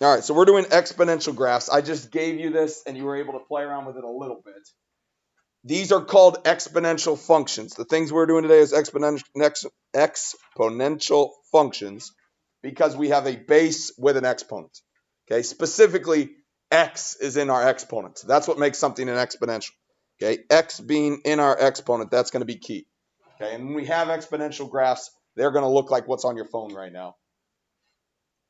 All right, so we're doing exponential graphs. I just gave you this, and you were able to play around with it a little bit. These are called exponential functions. The things we're doing today is exponential functions because we have a base with an exponent. Okay, specifically, x is in our exponent. That's what makes something an exponential. Okay, x being in our exponent, that's going to be key. Okay, and when we have exponential graphs, they're going to look like what's on your phone right now.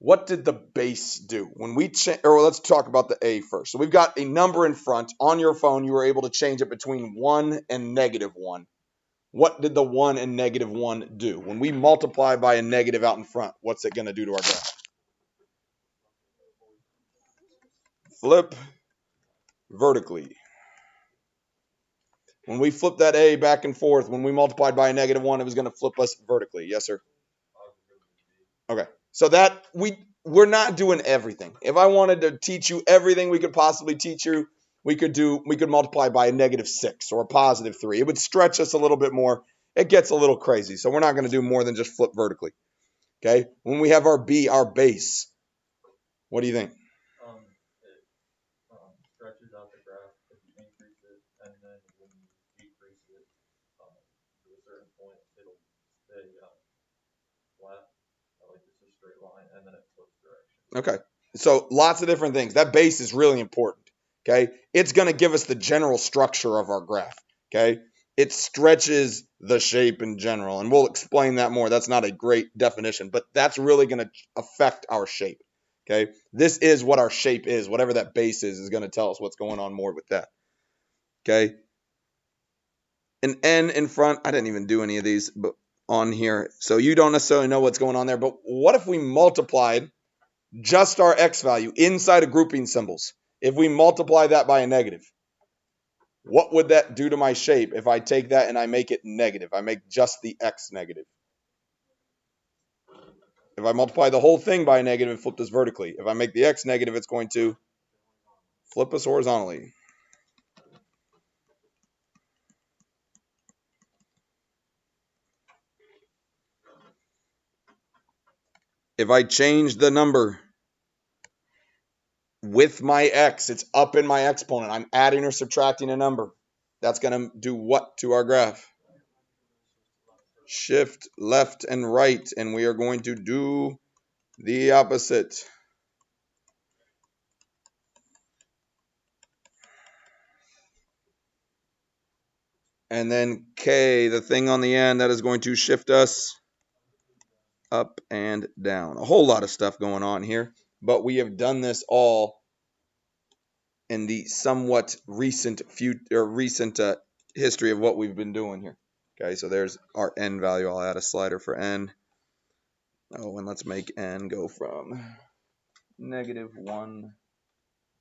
What did the base do? When we let's talk about the a first. So we've got a number in front. On your phone, you were able to change it between 1 and -1. What did the 1 and -1 do? When we multiply by a negative out in front, what's it going to do to our graph? Flip vertically. When we flip that a back and forth, when we multiplied by a -1, it was going to flip us vertically. Yes, sir? Okay. So that we're not doing everything. If I wanted to teach you everything we could possibly teach you, we could multiply by a -6 or a +3. It would stretch us a little bit more. It gets a little crazy. So we're not going to do more than just flip vertically. Okay? When we have our b, our base, what do you think? It stretches out the graph if you increase it, and then when you decrease it to a certain point, it'll stay flat, like just a straight line, and then it flips direction. Okay. So lots of different things. That base is really important. Okay. It's going to give us the general structure of our graph. Okay. It stretches the shape in general, and we'll explain that more. That's not a great definition, but that's really going to affect our shape. Okay. This is what our shape is. Whatever that base is going to tell us what's going on more with that. Okay. An n in front. I didn't even do any of these but on here. So you don't necessarily know what's going on there. But what if we multiplied just our x value inside of grouping symbols? If we multiply that by a negative, what would that do to my shape if I take that and I make it negative? I make just the x negative. If I multiply the whole thing by a negative and flip this vertically, if I make the x negative, it's going to flip us horizontally. If I change the number with my x, it's up in my exponent. I'm adding or subtracting a number. That's going to do what to our graph? Shift left and right, and we are going to do the opposite. And then K, the thing on the end, that is going to shift us up and down. A whole lot of stuff going on here, but we have done this all in the somewhat recent history of what we've been doing here. Okay, so there's our n value. I'll add a slider for n. Oh, and let's make n go from -1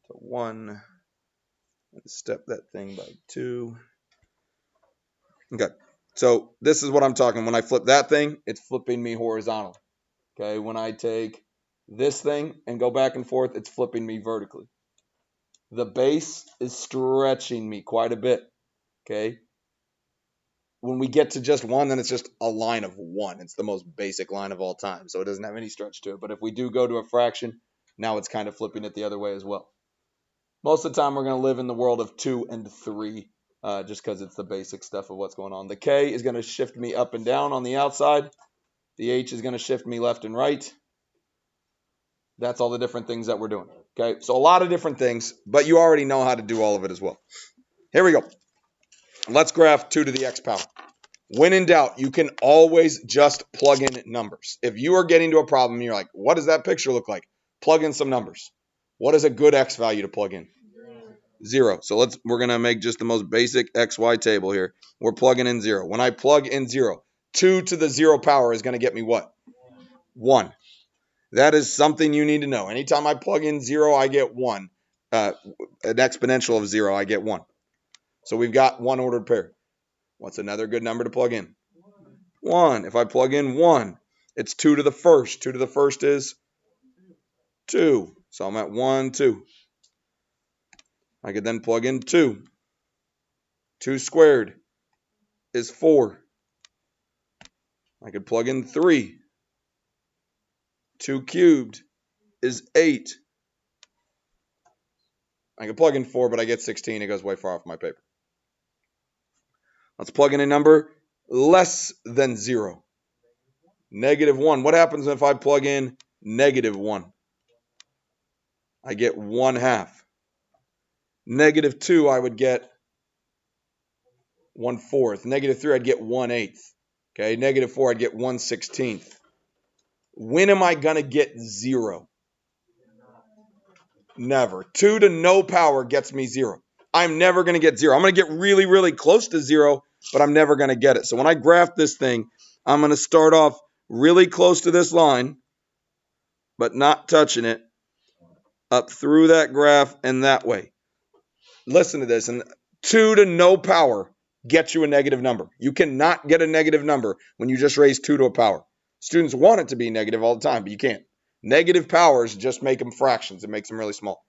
to 1. Let's step that thing by 2. Okay, so this is what I'm talking. When I flip that thing, it's flipping me horizontal. Okay, when I take this thing and go back and forth, it's flipping me vertically. The base is stretching me quite a bit. Okay, when we get to just 1, then it's just a line of 1. It's the most basic line of all time, so it doesn't have any stretch to it. But if we do go to a fraction, now it's kind of flipping it the other way as well. Most of the time, we're going to live in the world of 2 and 3. Just because it's the basic stuff of what's going on. The K is going to shift me up and down on the outside. The H is going to shift me left and right. That's all the different things that we're doing. Okay, so a lot of different things, but you already know how to do all of it as well. Here we go. Let's graph 2 to the x power. When in doubt, you can always just plug in numbers. If you are getting to a problem and you're like, what does that picture look like? Plug in some numbers. What is a good x value to plug in? 0. So we're going to make just the most basic XY table here. We're plugging in 0. When I plug in 0, 2 to the 0 power is going to get me what? 1. That is something you need to know. Anytime I plug in 0, I get 1. An exponential of 0, I get 1. So we've got one ordered pair. What's another good number to plug in? 1. If I plug in 1, it's 2 to the first. 2 to the first is 2. So I'm at 1, 2. I could then plug in 2. 2 squared is 4. I could plug in 3. 2 cubed is 8. I can plug in 4, but I get 16. It goes way far off my paper. Let's plug in a number less than 0. -1. What happens if I plug in -1? I get 1/2. -2, I would get 1/4. -3, I'd get 1/8. Okay, -4, I'd get 1/16. When am I going to get 0? Never. 2 to no power gets me 0. I'm never going to get 0. I'm going to get really, really close to 0, but I'm never going to get it. So when I graph this thing, I'm going to start off really close to this line, but not touching it, up through that graph and that way. Listen to this. And 2 to no power gets you a negative number. You cannot get a negative number when you just raise 2 to a power. Students want it to be negative all the time, but you can't. Negative powers just make them fractions. It makes them really small.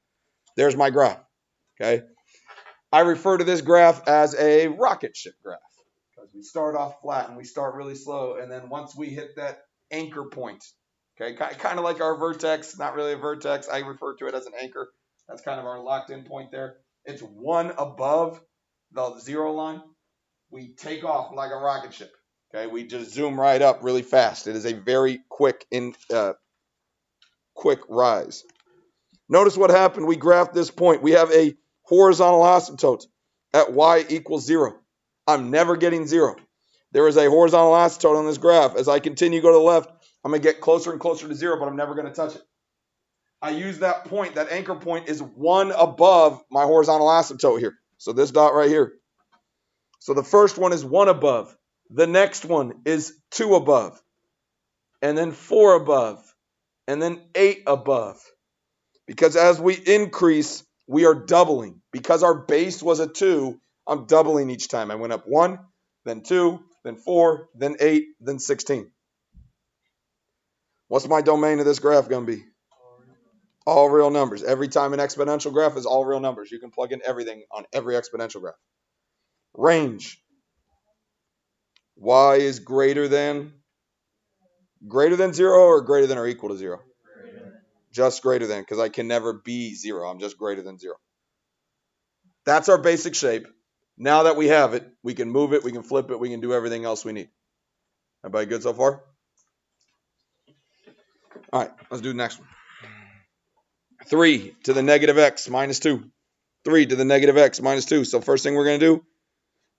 There's my graph. Okay. I refer to this graph as a rocket ship graph because we start off flat and we start really slow. And then once we hit that anchor point, okay, kind of like our vertex, not really a vertex. I refer to it as an anchor. That's kind of our locked in point there. It's 1 above the 0 line. We take off like a rocket ship. Okay, we just zoom right up really fast. It is a very quick rise. Notice what happened. We graphed this point. We have a horizontal asymptote at y equals 0. I'm never getting 0. There is a horizontal asymptote on this graph. As I continue to go to the left, I'm going to get closer and closer to 0, but I'm never going to touch it. I use that point, that anchor point is 1 above my horizontal asymptote here. So this dot right here. So the first one is 1 above. The next one is 2 above. And then 4 above. And then 8 above. Because as we increase, we are doubling. Because our base was a 2, I'm doubling each time. I went up 1, then 2, then 4, then 8, then 16. What's my domain of this graph going to be? All real numbers. Every time an exponential graph is all real numbers. You can plug in everything on every exponential graph. Range. Y is greater than 0 or greater than or equal to 0? Just greater than, because I can never be 0. I'm just greater than 0. That's our basic shape. Now that we have it, we can move it, we can flip it, we can do everything else we need. Everybody good so far? All right, let's do the next one. 3 to the negative x minus 2. 3 to the negative x minus 2. So first thing we're going to do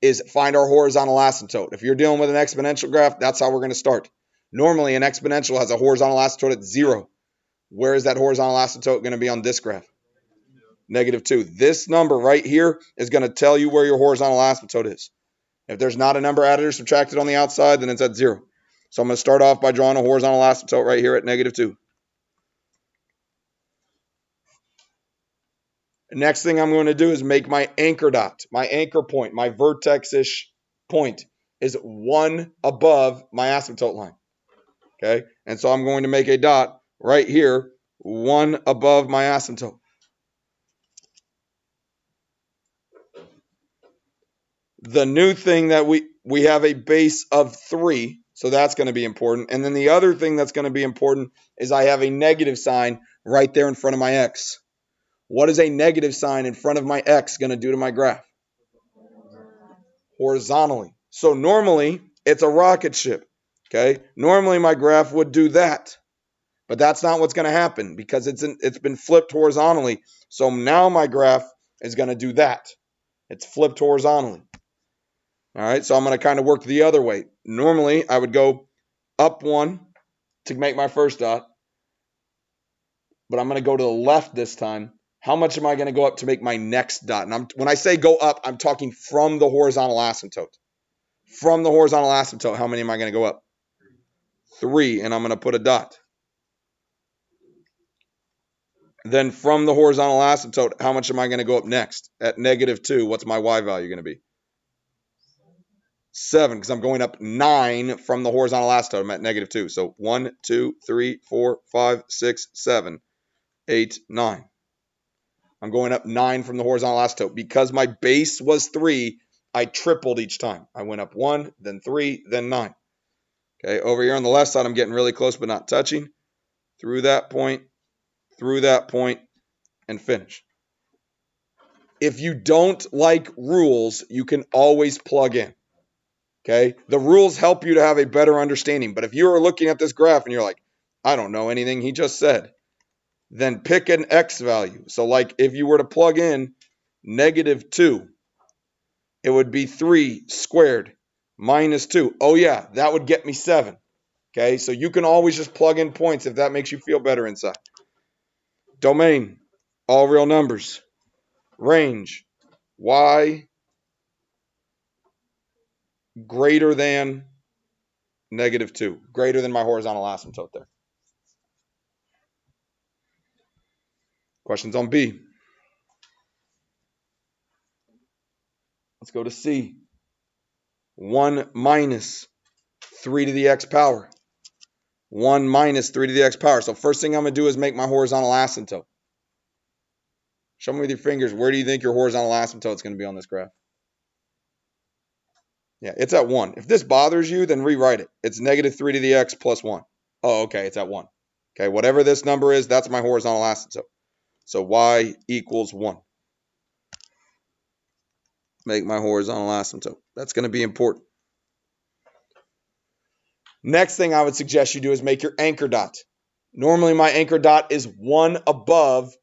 is find our horizontal asymptote. If you're dealing with an exponential graph, that's how we're going to start. Normally, an exponential has a horizontal asymptote at 0. Where is that horizontal asymptote going to be on this graph? -2. This number right here is going to tell you where your horizontal asymptote is. If there's not a number added or subtracted on the outside, then it's at 0. So I'm going to start off by drawing a horizontal asymptote right here at -2. The next thing I'm going to do is make my anchor dot, my anchor point, my vertex-ish point is 1 above my asymptote line. Okay, and so I'm going to make a dot right here, 1 above my asymptote. The new thing that we have a base of 3, so that's going to be important. And then the other thing that's going to be important is I have a negative sign right there in front of my x. What is a negative sign in front of my x going to do to my graph? Horizontally. So normally it's a rocket ship. Okay, normally my graph would do that. But that's not what's going to happen because it's been flipped horizontally. So now my graph is going to do that. It's flipped horizontally. All right, so I'm going to kind of work the other way. Normally, I would go up 1 to make my first dot, but I'm going to go to the left this time. How much am I going to go up to make my next dot? And when I say go up, I'm talking from the horizontal asymptote. From the horizontal asymptote, how many am I going to go up? 3, and I'm going to put a dot. Then from the horizontal asymptote, how much am I going to go up next? At -2, what's my y value going to be? 7, because I'm going up 9 from the horizontal asymptote. I'm at -2. So 1, 2, 3, 4, 5, 6, 7, 8, 9. I'm going up 9 from the horizontal asymptote. Because my base was 3, I tripled each time. I went up 1, then 3, then 9. Okay, over here on the left side, I'm getting really close but not touching. Through that point, and finish. if you don't like rules, you can always plug in. Okay? The rules help you to have a better understanding. But if you are looking at this graph and you're like, I don't know anything he just said, then pick an x value. So like if you were to plug in -2, it would be 3 squared minus 2. Oh yeah, that would get me 7. Okay, so you can always just plug in points if that makes you feel better inside. Domain, all real numbers. Range, y greater than -2, greater than my horizontal asymptote there. Questions on B. Let's go to C. 1 minus 3 to the x power. 1 minus 3 to the x power. So first thing I'm going to do is make my horizontal asymptote. Show me with your fingers, where do you think your horizontal asymptote is going to be on this graph? Yeah, it's at 1. If this bothers you, then rewrite it. It's -3 to the x plus 1. Oh, okay, it's at 1. Okay, whatever this number is, that's my horizontal asymptote. So y equals 1. Make my horizontal asymptote. That's going to be important. Next thing I would suggest you do is make your anchor dot. Normally my anchor dot is 1 above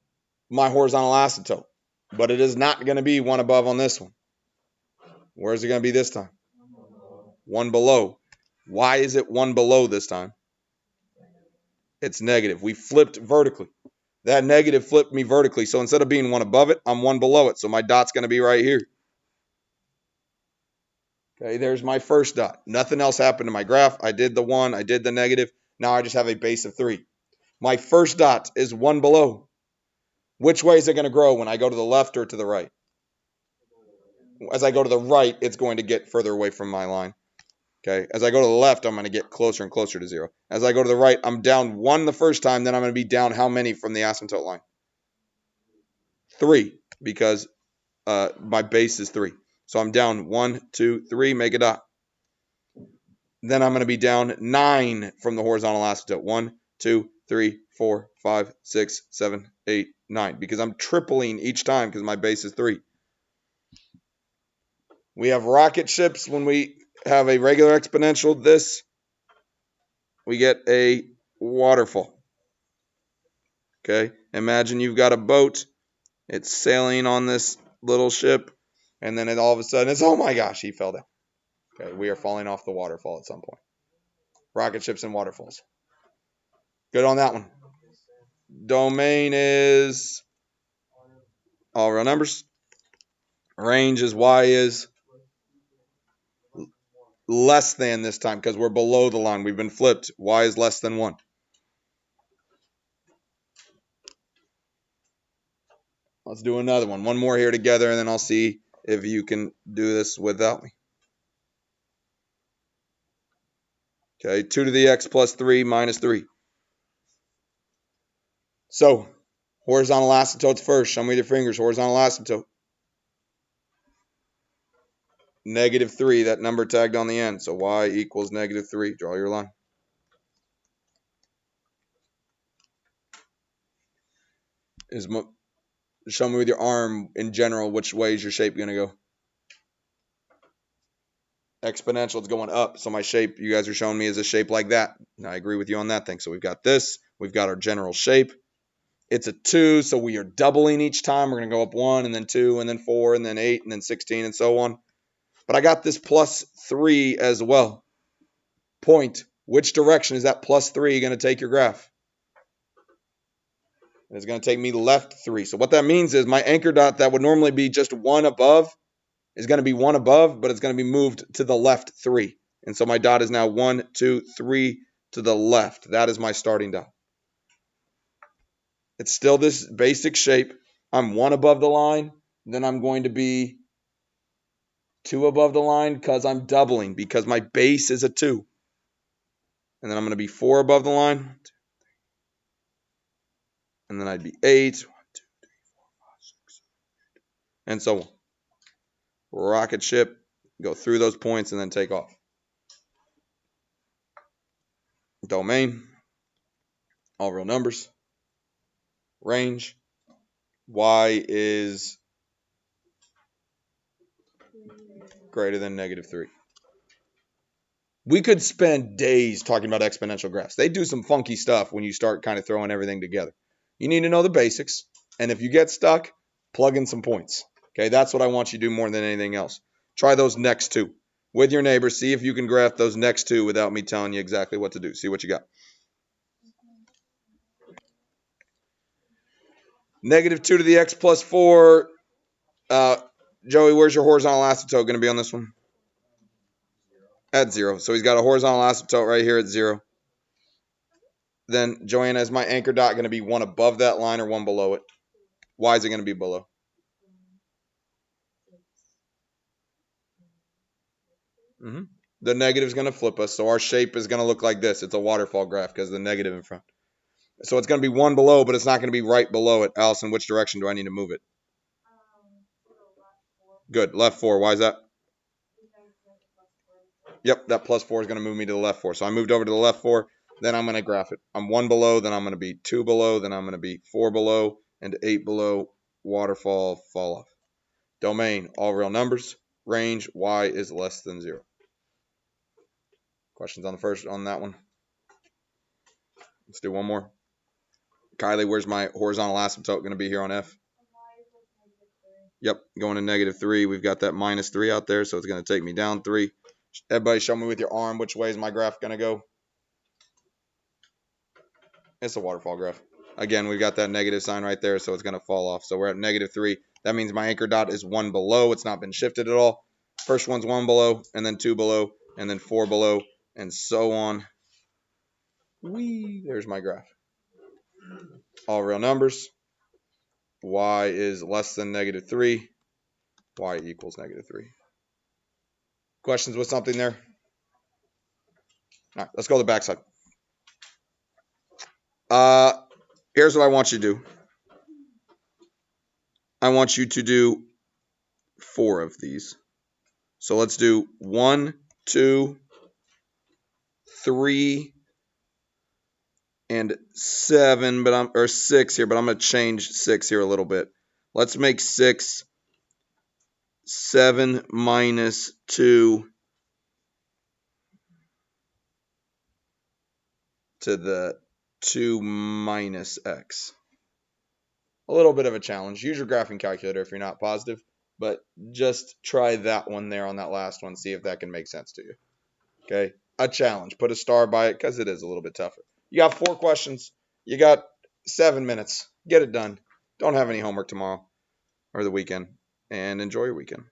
my horizontal asymptote, but it is not going to be 1 above on this one. Where is it going to be this time? 1 below. Why is it 1 below this time? It's negative. We flipped vertically. That negative flipped me vertically. So instead of being 1 above it, I'm 1 below it. So my dot's going to be right here. Okay, there's my first dot. Nothing else happened to my graph. I did the 1, I did the negative. Now I just have a base of 3. My first dot is 1 below. Which way is it going to grow when I go to the left or to the right? As I go to the right, it's going to get further away from my line. Okay, as I go to the left, I'm going to get closer and closer to 0. As I go to the right, I'm down 1 the first time, then I'm going to be down how many from the asymptote line? 3, because my base is 3. So I'm down 1, 2, 3, make a dot. Then I'm going to be down 9 from the horizontal asymptote. 1, 2, 3, 4, 5, 6, 7, 8, 9. Because I'm tripling each time because my base is 3. We have rocket ships when we have a regular exponential. This, we get a waterfall. Okay, imagine you've got a boat. It's sailing on this little ship. And then all of a sudden it's, oh my gosh, he fell down. Okay, we are falling off the waterfall at some point. Rocket ships and waterfalls. Good on that one. Domain is all real numbers. Range is y is less than this time because we're below the line. We've been flipped. Y is less than 1. Let's do another one. One more here together, and then I'll see if you can do this without me. Okay, 2 to the x plus 3 minus 3. So, horizontal asymptotes first. Show me with your fingers. Horizontal asymptote. -3, that number tagged on the end. So y equals -3. Draw your line. Show me with your arm in general which way is your shape going to go. Exponential is going up. So my shape, you guys are showing me, is a shape like that. And I agree with you on that thing. So we've got this. We've got our general shape. It's a 2, so we are doubling each time. We're going to go up 1, and then 2, and then 4, and then 8, and then 16, and so on. But I got this plus 3 as well. Point. Which direction is that plus 3 going to take your graph? It's going to take me left 3. So what that means is my anchor dot that would normally be just 1 above is going to be 1 above, but it's going to be moved to the left 3. And so my dot is now 1, 2, 3 to the left. That is my starting dot. It's still this basic shape. I'm 1 above the line. Then I'm going to be 2 above the line because I'm doubling because my base is a 2. And then I'm going to be 4 above the line. And then I'd be 8. 1, 2, 3, 4, 5, 6, 7, 8. And so on. Rocket ship. Go through those points and then take off. Domain. All real numbers. Range. Y is greater than -3. We could spend days talking about exponential graphs. They do some funky stuff when you start kind of throwing everything together. You need to know the basics, and if you get stuck, plug in some points. Okay, that's what I want you to do more than anything else. Try those next two with your neighbor. See if you can graph those next two without me telling you exactly what to do. See what you got. -2 to the x plus 4. Joey, where's your horizontal asymptote going to be on this one? At 0. So he's got a horizontal asymptote right here at 0. Then, Joanna, is my anchor dot going to be one above that line or one below it? Why is it going to be below? The negative is going to flip us, so our shape is going to look like this. It's a waterfall graph because of the negative in front. So it's going to be one below, but it's not going to be right below it. Allison, which direction do I need to move it? Good, left 4. Why is that? Yep, that plus 4 is going to move me to the left 4. So I moved over to the left 4. Then I'm going to graph it. I'm 1 below, then I'm going to be 2 below, then I'm going to be 4 below, and 8 below. Waterfall, fall off. Domain, all real numbers. Range, y is less than 0. Questions on that one? Let's do one more. Kylie, where's my horizontal asymptote going to be here on F? Yep, going to -3. We've got that -3 out there, so it's going to take me down 3. Everybody show me with your arm which way is my graph going to go. It's a waterfall graph. Again, we've got that negative sign right there, so it's going to fall off. So we're at -3. That means my anchor dot is 1 below. It's not been shifted at all. First one's 1 below, and then 2 below, and then 4 below, and so on. Whee! There's my graph. All real numbers. Y is less than -3. Y equals -3. Questions with something there? All right, let's go to the backside. Here's what I want you to do. I want you to do 4 of these. So let's do 1, 2, 3, and 7, or 6 here, but I'm going to change 6 here a little bit. Let's make 6 7 minus 2 to the 2 minus x. A little bit of a challenge. Use your graphing calculator if you're not positive, but just try that one there on that last one. See if that can make sense to you. Okay, a challenge. Put a star by it because it is a little bit tougher. You got 4 questions. You got 7 minutes. Get it done. Don't have any homework tomorrow or the weekend, and enjoy your weekend.